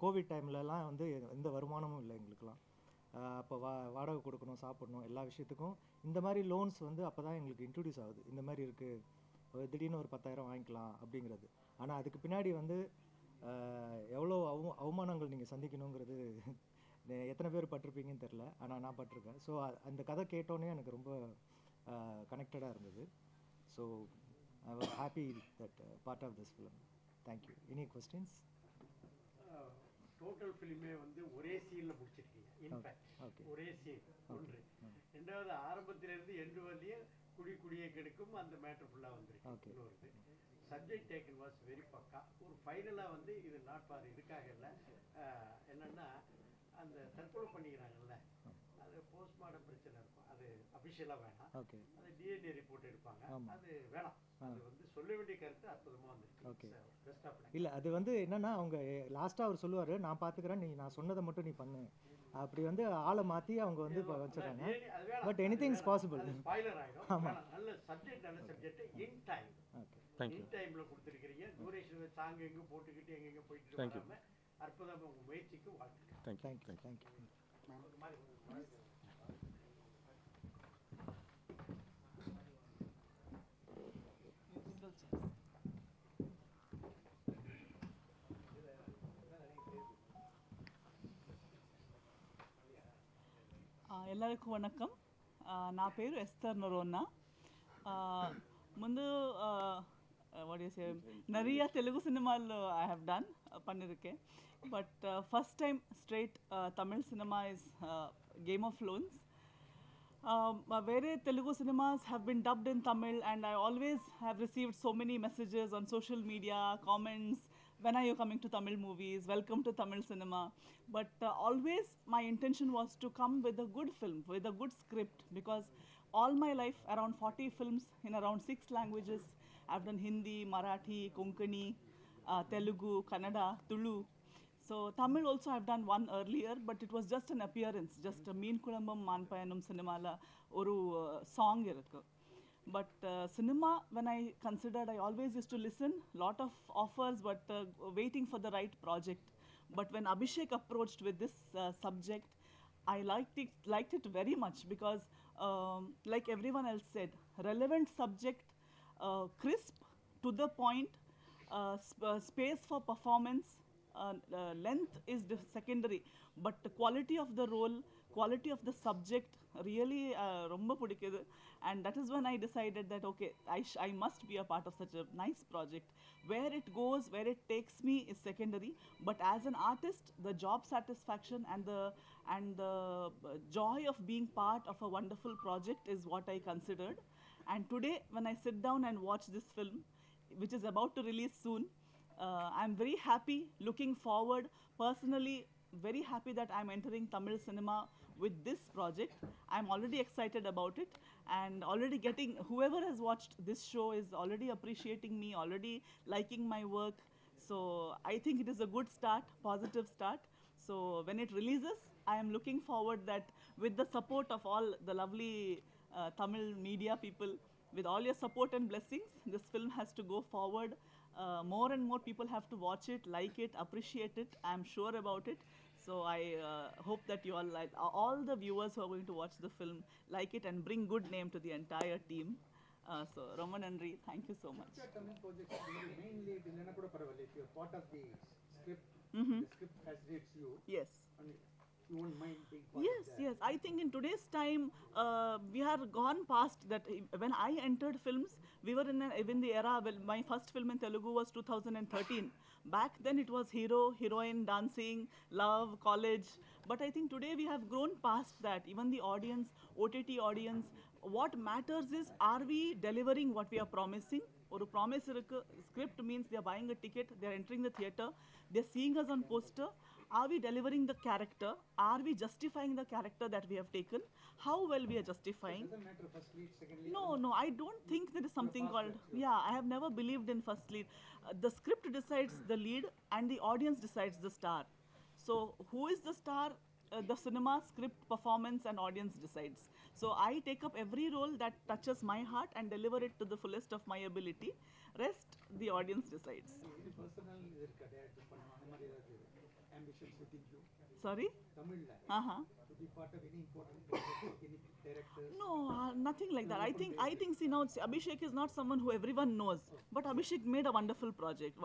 S9: கோவிட் டைம்லலாம் வந்து எந்த வருமானமும் இல்லை எங்களுக்கெல்லாம். அப்போ வாடகை கொடுக்கணும், சாப்பிடணும், எல்லா விஷயத்துக்கும் இந்த மாதிரி லோன்ஸ் வந்து அப்போ தான் எங்களுக்கு இன்ட்ரடியூஸ் ஆகுது. இந்த மாதிரி இருக்குது, திடீர்னு ஒரு 10,000 வாங்கிக்கலாம் அப்படிங்கிறது. ஆனால் அதுக்கு பின்னாடி வந்து எவ்வளோ அவமானங்கள் நீங்கள் சந்திக்கணுங்கிறது எத்தனை பேர் பட்டிருப்பீங்கன்னு தெரில. ஆனால் நான் பட்டிருக்கேன். ஸோ அந்த கதை கேட்டோன்னே எனக்கு ரொம்ப கனெக்டடாக இருந்தது. So I was happy that part of this film. Thank you. Any questions?
S10: Total ஃபிலிமே வந்து ஒரே சீனில் முடிச்சிருக்கீங்க. இன்ஃபேக்ட் ஒரே சீன் ஒன்று. ரெண்டாவது ஆரம்பத்திலிருந்து எண்டு வரலையும் குடியை கெடுக்கும் அந்த மேட்டர் ஃபுல்லாக வந்துருக்கு. இன்னொரு சப்ஜெக்ட் டேக்கன் வாஸ் வெரி பக்கா. ஒரு ஃபைனலாக வந்து இது நாட் ஃபார் இதுக்காக இல்லை, என்னென்னா அந்த தற்கொலை பண்ணிக்கிறாங்கல்ல, அது போஸ்ட்மார்ட்டம் பிரச்சனை இருக்கும். அது அஃபிஷியலாக வேணாம். அது டிஎன்ஏ ரிப்போர்ட் எடுப்பாங்க, அது வேணாம். அது வந்து சொல்ல வேண்டிய கருத்து அற்புதமாக வந்துருக்கு. பெஸ்ட் ஆஃப்
S9: இல்லை, அது வந்து என்னென்னா அவங்க லாஸ்ட்டாக அவர் சொல்லுவார், நான் பார்த்துக்கிறேன், நான் சொன்னதை மட்டும் நீ பண்ணு. அப்படி வந்து ஆளை மாற்றி அவங்க வந்து இப்போ வச்சுருக்காங்க. But any thing is possible.
S10: Spoiler ஆகிடும். ஆமாம், நல்ல சப்ஜெக்ட், நல்ல சப்ஜெக்ட். இன் டைம் இன் டைமில் கொடுத்துருக்கிறீங்க. டூரேஷன் சாங் எங்கே போட்டுக்கிட்டு எங்கெங்கே போயிட்டு வராமல் அற்புதமாக உங்கள் முயற்சிக்கு வாழ்த்துக்கள்.
S9: தேங்க்யூ.
S11: ಎಲ್ಲರಿಗೂ ವಣಕಂ. నా పేరు ఎస్తర్ నొరోన్నా. ముందు what do you say, நிறைய தெலுங்கு சினிமாவில் ஐ ஹவ் டன் பண்ணியிருக்கேன். But first time straight Tamil cinema is Game of Loans. Where Telugu cinemas have been dubbed in Tamil, and I always have received so many messages on social media, comments, when are you coming to Tamil movies, welcome to Tamil cinema. But always my intention was to come with a good film, with a good script, because all my life, around 40 films in around 6 languages. I've done Hindi, Marathi, Konkani, Telugu, Kannada, Tulu. So Tamil also I've done one earlier, but it was just an appearance, just a Meen Kudambam Manpayanam cinemala oru song irukku. But cinema, when I considered, I always used to listen, lot of offers, but waiting for the right project. But when Abhishek approached with this subject, I liked it very much, because like everyone else said, relevant subject, crisp, to the point, space for performance. Length is secondary, but the quality of the role, quality of the subject really romba pudikudhu. And that is when I decided that okay, I must be a part of such a nice project. Where it goes, where it takes me is secondary, but as an artist, the job satisfaction and the joy of being part of a wonderful project is what I considered. And today when I sit down and watch this film, which is about to release soon, I'm very happy, looking forward, personally very happy that I'm entering Tamil cinema with this project. I'm already excited about it, and already getting, whoever has watched this show is already appreciating me, already liking my work. So I think it is a good start, positive start. So when it releases, I am looking forward that with the support of all the lovely Tamil media people, with all your support and blessings, this film has to go forward. More and more people have to watch it, like it, appreciate it. I'm sure about it. So I hope that you all, like, all the viewers who are going to watch the film, like it and bring good name to the entire team. So Roman Nandri, thank you so much.
S7: Tamil projects main lead illana kuda paravalle, if you're part of the script,
S11: Mhm.
S7: the script fascinates you.
S11: Yes.
S7: And you won't mind being part
S11: Yes,
S7: of that.
S11: yes. I think in today's time, we have gone past that. When I entered films, we were in the era. Well, my first film in Telugu was 2013. Back then, it was hero, heroine, dancing, love, college. But I think today we have grown past that. Even the audience, OTT audience, what matters is, are we delivering what we are promising? Or a promise script means they are buying a ticket, they are entering the theater, they are seeing us on poster. Are we delivering the character? Are we justifying the character that we have taken? How well we are justifying?
S7: Doesn't matter first lead, second lead.
S11: No, I don't think there is something called, yeah, I have never believed in first lead. The script decides the lead and the audience decides the star. So who is the star? The cinema, script, performance and audience decides. So I take up every role that touches my heart and deliver it to the fullest of my ability. Rest, the audience decides.
S7: இது personal இது இருக்கா, direct பண்ணணும் அந்த மாதிரி ஏதாவது ambitions within you?
S11: Sorry?
S7: தமிழ்ல
S11: Uh-huh.
S7: to be part of any important project, any director?
S11: No, nothing like that. I think, see, now Abhishek is not someone who everyone knows, but Abhishek made a wonderful project,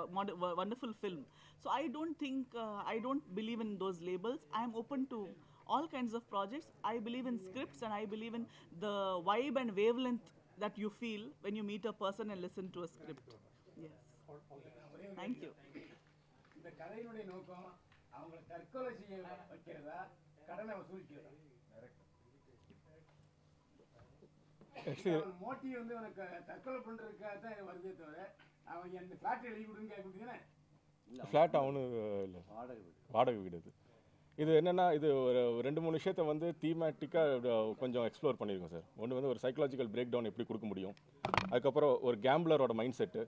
S11: wonderful film. So I don't think, I don't believe in those labels. I am open to all kinds of projects. I believe in scripts, and I believe in the vibe and wavelength that you feel when you meet a person and listen to a script. Yes. Thank you.
S12: இந்த கதையினுடைய நோக்கம் அவங்களை தற்கொலை செய்ய வைக்கிறதா, கடனை வசூலிக்கிறதா? Motive வந்து உனக்கு தற்கொலை பண்றதுக்காக தான் வருதே தவிர அவன் அந்த ஃபிளாட் எழுதி கொடுன்னு கேட்குறீங்க.
S3: ஃப்ளாட் அவனு இல்லை, வாடகை வீடு இது. இது என்னென்னா, இது ஒரு 2-3 விஷயத்தை வந்து தீமேட்டிக்காக கொஞ்சம் எக்ஸ்ப்ளோர் பண்ணியிருக்கோம் சார். ஒன்று வந்து ஒரு சைக்கலாஜிக்கல் பிரேக் டவுன் எப்படி கொடுக்க முடியும், அதுக்கப்புறம் ஒரு கேம்பிளரோட மைண்ட் செட்டு,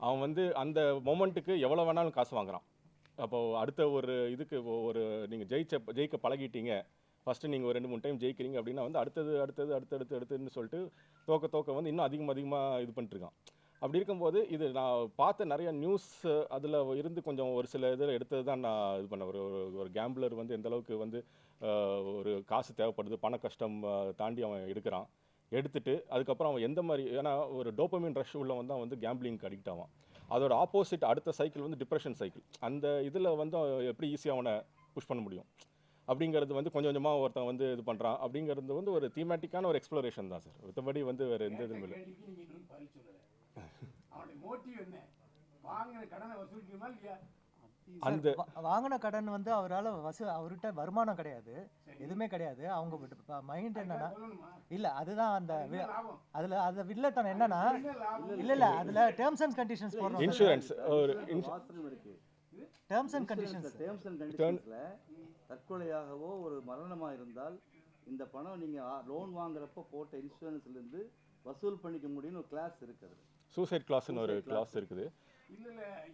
S3: அவன் வந்து அந்த மொமெண்ட்டுக்கு எவ்வளோ வேணாலும் காசு வாங்குறான். அப்போது அடுத்த ஒரு இதுக்கு ஒரு நீங்கள் ஜெயிக்க பழகிட்டீங்க, ஃபஸ்ட்டு நீங்கள் ஒரு 2-3 டைம் ஜெயிக்கிறீங்க அப்படின்னா வந்து அடுத்ததுன்னு சொல்லிட்டு தோக்க வந்து இன்னும் அதிகமாக இது பண்ணிட்டுருக்கான். அப்படி இருக்கும்போது இது நான் பார்த்த நிறைய நியூஸ் அதில் இருந்து கொஞ்சம் ஒரு சில இதில் எடுத்தது தான் நான் இது பண்ணேன். ஒரு கேம்பிளர் வந்து எந்த அளவுக்கு வந்து ஒரு காசு தேவைப்படுது, பண கஷ்டம் தாண்டி அவன் எடுத்துட்டு அதுக்கப்புறம் அவன் எந்த மாதிரி, ஏன்னா ஒரு டோப்பமின் ரஷ் உள்ள வந்து அவன் வந்து கேம்பிளிங்க்கு அடிக்ட் ஆவான். அதோட ஆப்போசிட் அடுத்த சைக்கிள் வந்து டிப்ரெஷன் சைக்கிள். அந்த இதில் வந்து எப்படி ஈஸியாக அவனை புஷ் பண்ண முடியும். அப்படிங்கிறது வந்து கொஞ்சம் கொஞ்சமாக ஒருத்தன் வந்து இது பண்ணுறான் அப்படிங்கிறது வந்து ஒரு தீமேட்டிக்கான ஒரு எக்ஸ்ப்ளோரேஷன் தான் சார். மற்றபடி வந்து வேறு எந்த இதுவும் இல்லை.
S12: கேள்விக்கு நீங்க இன்னும் பதில் சொல்லல. அவனுடைய மோட்டிவ் என்ன? வாங்கின கடனை வசூலிக்கணுமா இல்லையா?
S3: அந்த
S9: வாங்கின கடன் வந்து அவர்கிட்ட வருமானம் கிடையாது, எதுவுமே கிடையாது. அவங்க மைண்ட் என்னன்னா இல்ல அதுதான் அந்த அதுல அந்த வில்லத்தனம் என்னன்னா இல்ல அதுல டேர்ம்ஸ் அண்ட் கண்டிஷன்ஸ் போடுறோம்.
S3: இன்சூரன்ஸ் ஒரு
S5: வாசனம் இருக்கு.
S9: டேர்ம்ஸ் அண்ட் கண்டிஷன்ஸ்
S5: கண்டிஷன்ஸ்ல தற்கொலையாகவோ ஒரு மரணமா இருந்தால் இந்த பணம் நீங்க லோன் வாங்குறப்ப போட்ட இன்சூரன்ஸ்ல இருந்து வசூல் பண்ணிக்க முடியும்னு ஒரு கிளாஸ் இருக்குது.
S3: சூசைட் கிளாஸ்னு ஒரு கிளாஸ் இருக்குது.
S12: இல்ல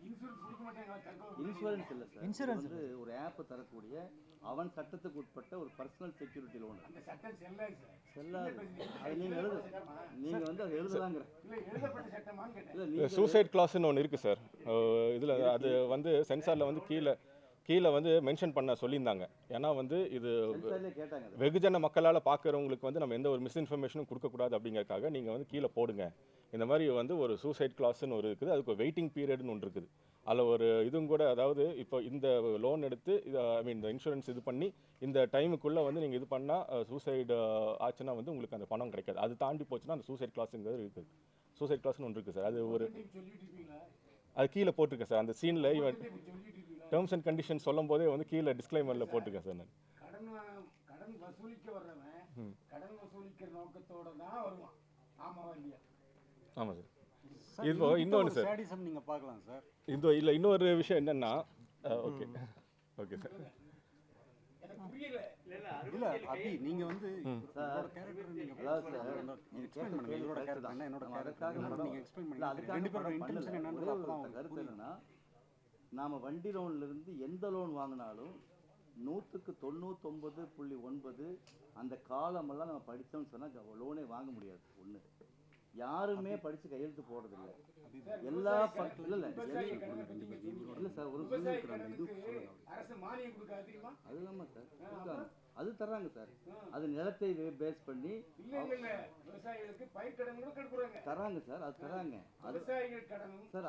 S12: இன்சூரன்ஸ் கொடுக்க மாட்டாங்க.
S5: இன்சூரன்ஸ் இல்ல சார்,
S9: இன்சூரன்ஸ்
S5: வந்து ஒரு ஆப் தரக்கூடிய அவன் சட்டத்துக்கு உட்பட்ட ஒரு பர்சனல் செக்யூரிட்டி லோன்.
S12: அந்த சட்டம் செல்லாது சார்.
S5: செல்லாது. அது நீங்க நீங்க வந்து அது எழுதலாங்கிற
S12: இல்ல எழுதப்பட்ட சட்டமான்னு கேட்டேன்.
S5: இல்ல நீங்க
S3: சூசைட் கிளாஸ்னு ஒன்று இருக்குது சார். இதில் அது வந்து சென்சாரில் வந்து கீழே வந்து மென்ஷன் பண்ண சொல்லியிருந்தாங்க. ஏன்னா வந்து இது
S5: சென்சார்லயே கேட்டாங்க அதை.
S3: வெகுஜன மக்களால் பார்க்குறவங்களுக்கு வந்து நம்ம எந்த ஒரு மிஸ்இன்ஃபர்மேஷனும் கொடுக்கக்கூடாது அப்படிங்கறக்காக நீங்கள் வந்து கீழே போடுங்க. இந்த மாதிரி வந்து ஒரு சூசைட் கிளாஸ்னு ஒரு இருக்குது, அதுக்கு ஒரு வெயிட்டிங் பீரியட்னு ஒன்று இருக்குது. அதில் ஒரு இதுவும் கூட, அதாவது இப்போ இந்த லோன் எடுத்து இந்த இன்சூரன்ஸ் இது பண்ணி இந்த டைமுக்குள்ளே வந்து நீங்கள் இது பண்ணால் சூசைடு ஆச்சுன்னா வந்து உங்களுக்கு அந்த பணம் கிடைக்காது. அது தாண்டி போச்சுன்னா அந்த சூசைட் கிளாஸுங்கிறது இருக்குது. சூசைட் கிளாஸ்னு ஒன்று இருக்குது சார். அது ஒரு
S12: சொல்லிட்டு இருக்கீங்களா?
S3: அது கீழே போட்டிருக்கேன் சார். அந்த சீனில் இவன்
S12: சொல்லிட்டு இருக்கீங்களா?
S3: டேர்ம்ஸ் அண்ட் கண்டிஷன் சொல்லும் போதே வந்து கீழே டிஸ்க்ளைமரில் போட்டிருக்கேன் சார் நான்.
S12: கடன் வசூலிக்க வர்றவன் கடன் வசூலிக்கிற நோக்கத்தோட தான் வருவான். ஆமாவா இல்லையா?
S3: ஆமாம் சார். இப்போ இன்னொன்று சார்,
S8: சாடிசம் நீங்கள் பார்க்கலாம் சார்.
S3: இல்லை இன்னொரு விஷயம் என்னென்னா, ஓகே சார்.
S12: எனக்கு புரியல.
S8: இல்ல அபி நீங்க வந்து உங்களோட கேரக்டர் நீங்க
S5: அதாவது சார்
S8: எக்ஸ்பிளைன் பண்ணுங்க. என்னோட கேரக்டர் என்ன, என்னோட கேரக்டர் நீங்க எக்ஸ்பிளைன் பண்ணுங்க. ரெண்டு பேரோட இன்டென்ஷன் என்னன்னு அப்பதான்
S5: கருத்து என்னன்னா, நாம வண்டி லோன்ல இருந்து எந்த லோன் வாங்கினாலும் 99.9 அந்த காலமெல்லாம் நம்ம படித்தோம்னு சொன்னால் லோனே வாங்க முடியாது. ஒன்று யாருமே படித்து கையெழுத்து போடுறதில்லை. எல்லா இல்லை சார், ஒரு
S12: அரசு மானியம் கொடுக்காது தெரியுமா?
S5: அது இல்லாமல் சார் கொடுக்காங்க, அது தர்றாங்க சார். அது நிலத்தை பேஸ் பண்ணி
S12: இல்ல விவசாயிகளுக்கு பயிர் கடன் கூட கொடுக்குறாங்க.
S5: தராங்க சார், அது தராங்க.
S12: விவசாயிகள் கடனும்
S5: சார்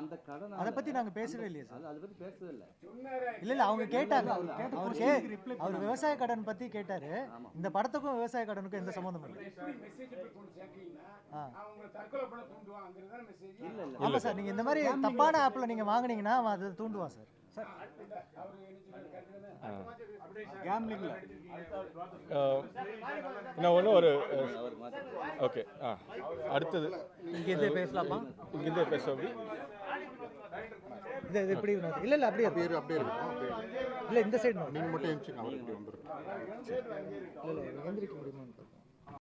S5: அந்த கடன்
S9: அதை பத்தி நாங்க பேசவே இல்லையே சார்.
S5: அதை பத்தி பேசவே இல்லை.
S9: இல்ல அவங்க கேட்டாங்க. அவர் விவசாய கடன் பத்தி கேட்டாரு. இந்த படத்துக்கும் விவசாய கடனுக்கும் எந்த சம்பந்தமும் இல்லை. ஆமா சார், நீங்க இந்த மாதிரி தப்பான ஆப்ல நீங்க வாங்குனீங்கன்னா அது தூண்டுவான் சார்.
S8: கேம்லிங்ல
S3: நான் ஒன்று ஒரு ஓகே அடுத்தது
S1: இங்கேருந்தே பேசலாமா?
S3: இங்கேருந்தே பேச அப்படி
S9: இது எப்படி இல்ல அப்படியே
S2: அப்படியே
S9: இல்ல இந்த சைடு
S2: நீங்க மட்டும் எந்திரிச்சு அவர் இப்படி வந்துருக்கு.
S9: இல்ல எந்திரிக்க முடியுமா?